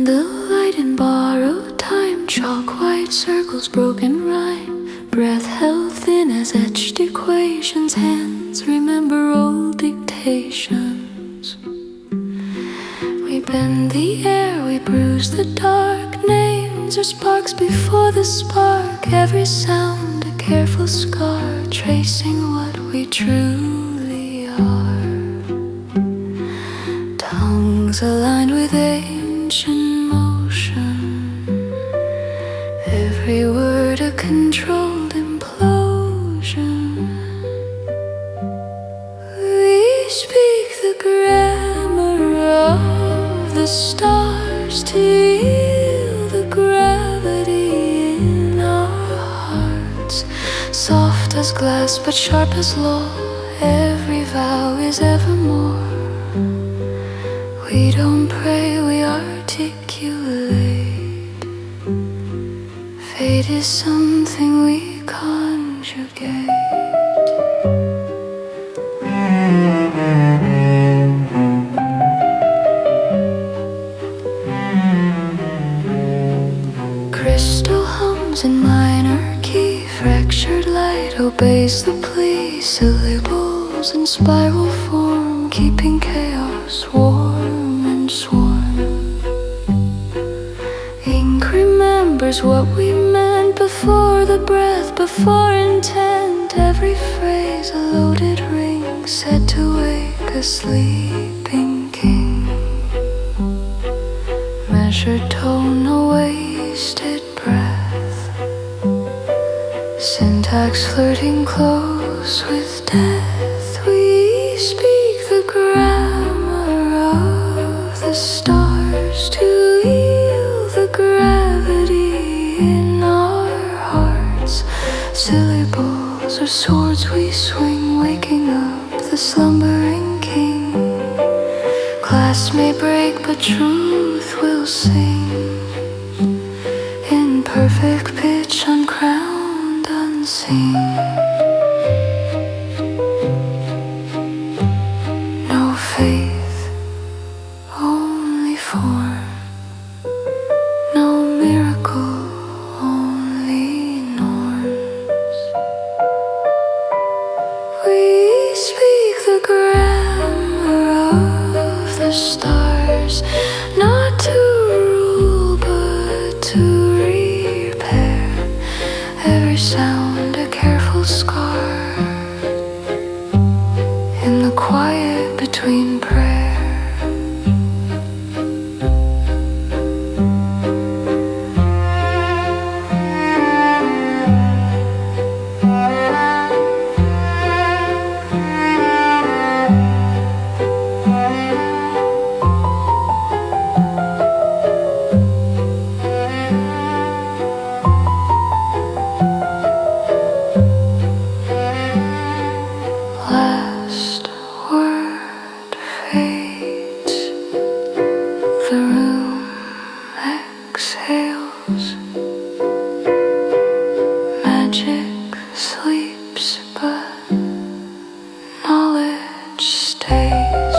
candlelight in borrowed time, chalk white circles, broken rhyme, breath held thin as etched equations, hands remember old dictations. We bend the air, we bruise the dark, names are sparks before the spark, every sound a careful scar, tracing what we truly are. Tongues aligned with ancient motion, every word a controlled implosion. We speak the grammar of the stars to yield the gravity in our hearts. Soft as glass but sharp as law, every vow is evermore. We don't pray, we articulate. Fate is something we conjugate. Crystal hums in minor key, fractured light obeys the plea, syllables in spiral form, keeping chaos warm and sworn. Ink remembers what we meant before the breath, before intent, every phrase a loaded ring set to wake a sleeping king. Measured tone, a wasted breath, syntax flirting close with death. We speak the grammar of the stars to yield the gravity in our hearts. Syllables are swords we swing, waking up the slumbering king. Glass may break but truth will sing, in perfect pitch, uncrowned, unseen. No faith, only form. No miracle, only norms. We speak the grammar of the stars, not to rule but to repair. Every sound a careful scar, in the quiet between prayer. Last word fades, the room exhales, magic sleeps but knowledge stays.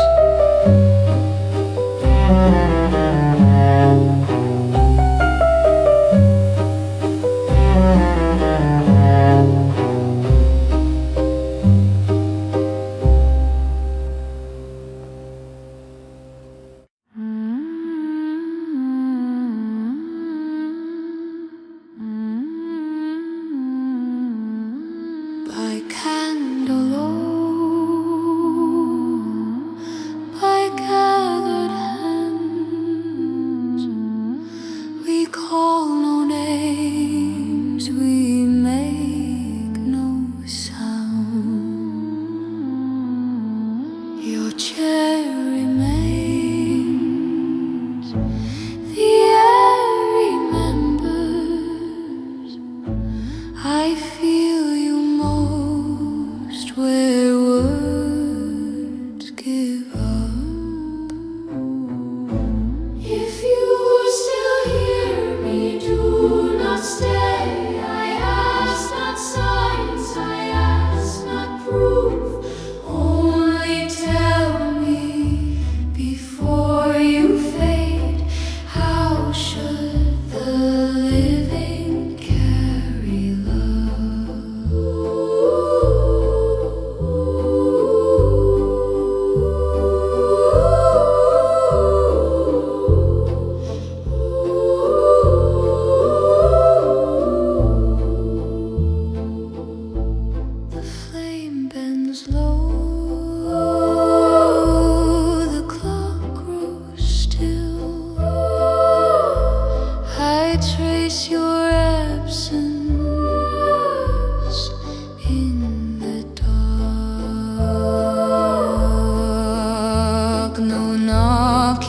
By candle, by gathered hand,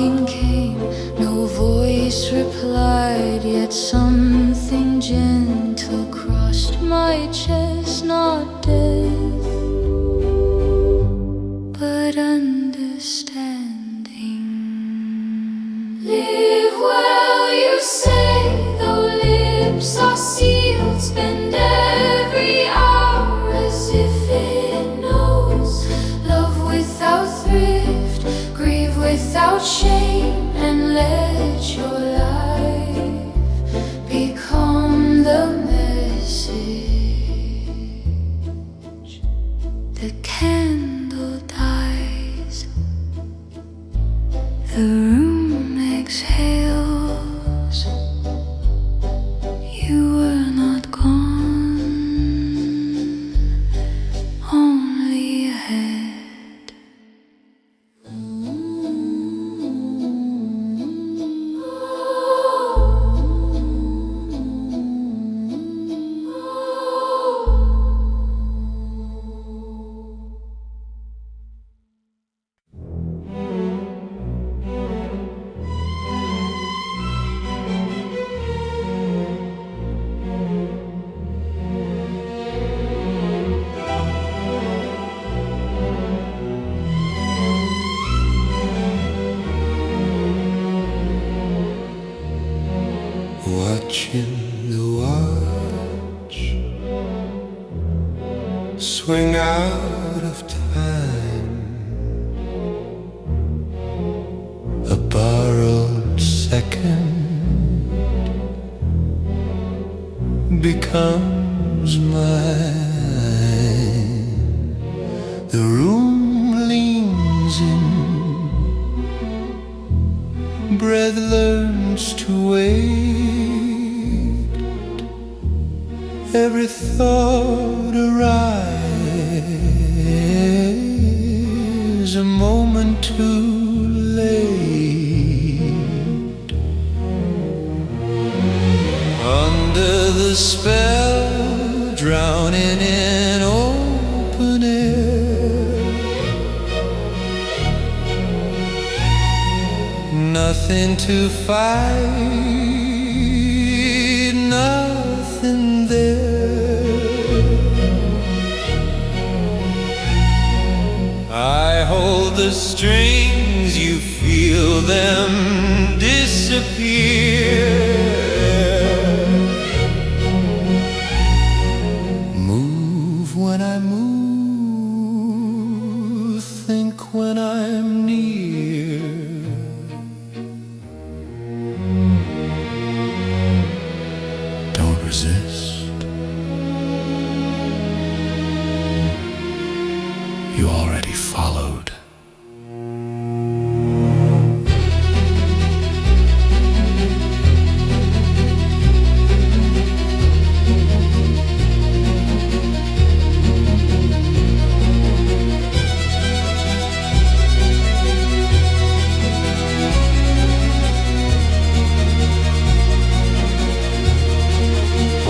knocking came, no voice replied, yet something gentle crossed my chest, not death, but understanding. Live well, you say, though lips are sealed, spend every hour as if it knows. Love without thrift, grieve without shame, and let your life become the message. The candle dies, the room exhales. You were not gone, only ahead. Watching the watch swing out of time, a borrowed second becomes mine. The room leans in, breath learns to wait. Every thought arrives a moment too late. Under the spell, drowning in open air, nothing to fight, nothing there. I hold the strings, you feel them disappear. Move when I move, think when I'm near. Don't resist. You already followed.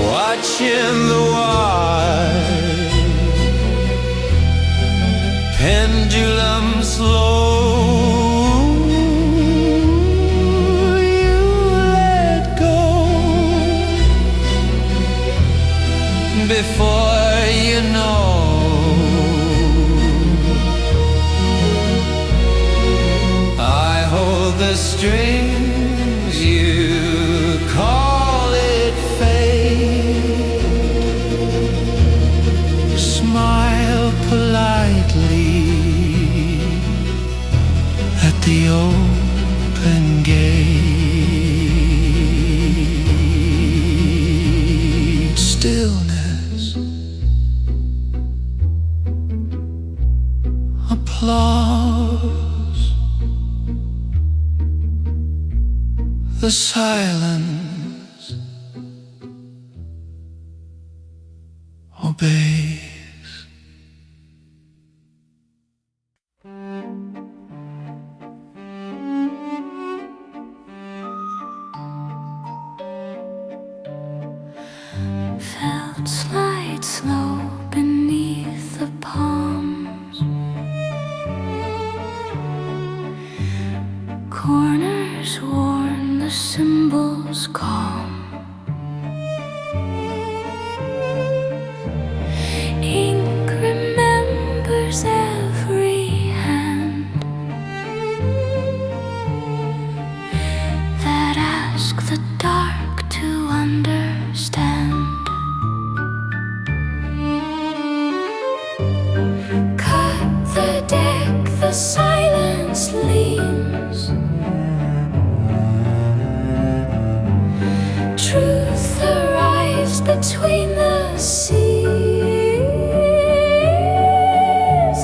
Watching the wide pendulum slow, you let go before you know. I hold the strings, you call it fate. Smile politely at the open gate. Stillness, applause, the silence obeys. Felt slide slow beneath the palms, corn mourners worn, the symbols calm. Ink remembers every hand that ask the dark to understand. Cut the deck, the silence leans. Truth arrives between the seas.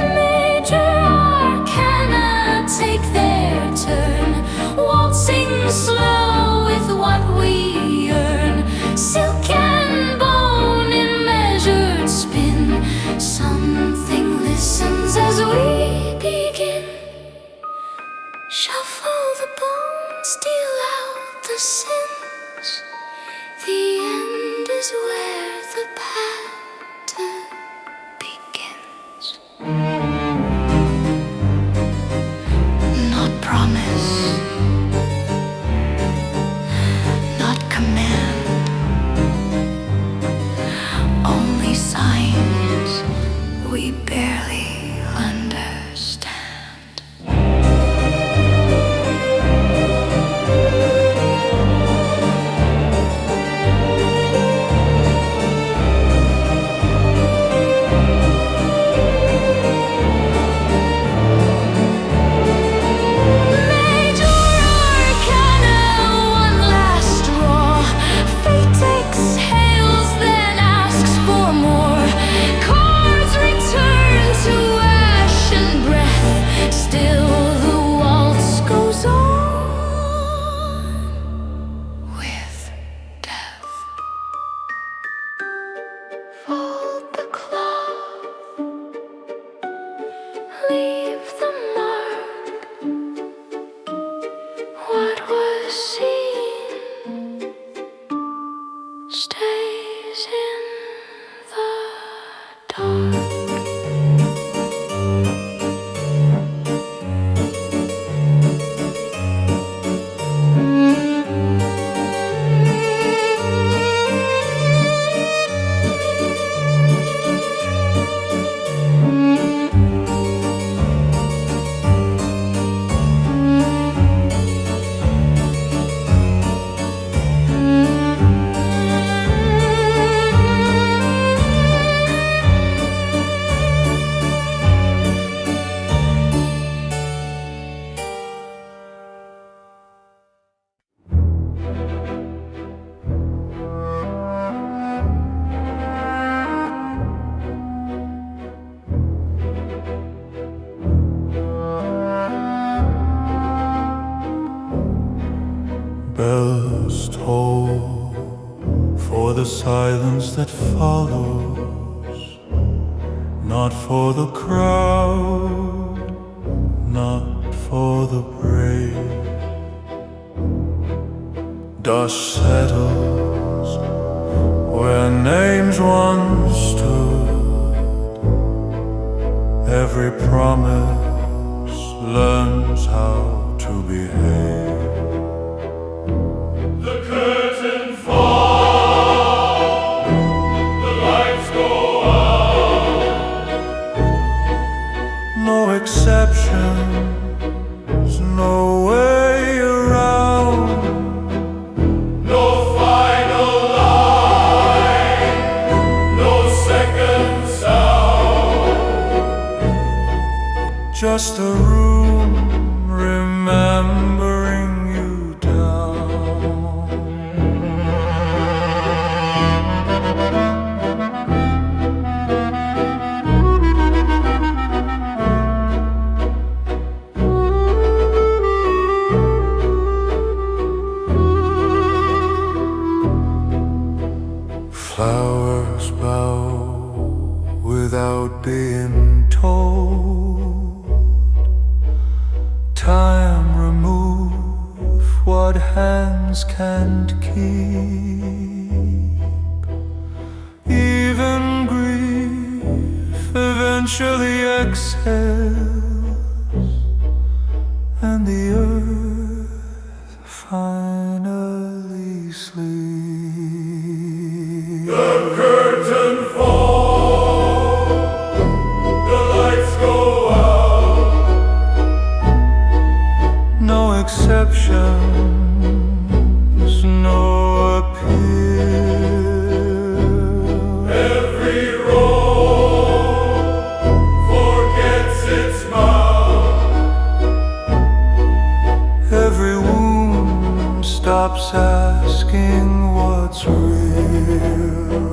Major arcana take their turn, waltzing slow with what we earn. Silk and bone in measured spin. Something listens as we begin. Shuffle the bones, deal out the sins. The end is where the pattern begins. Not promise, not command, only signs we barely understand. Stays in the dark. Bells toll for the silence that follows, not for the crowd, not for the brave. Dust settles where names once stood. Every promise learns how to behave. The curtain falls, the lights go out. No exceptions, no way around. No final line, no second sound. Just a room remembering you down. Flowers bow without being told. Time remove what hands can't keep. Even grief eventually exhales, and the earth exceptions, no appeal. Every road forgets its mouth. Every wound stops asking what's real.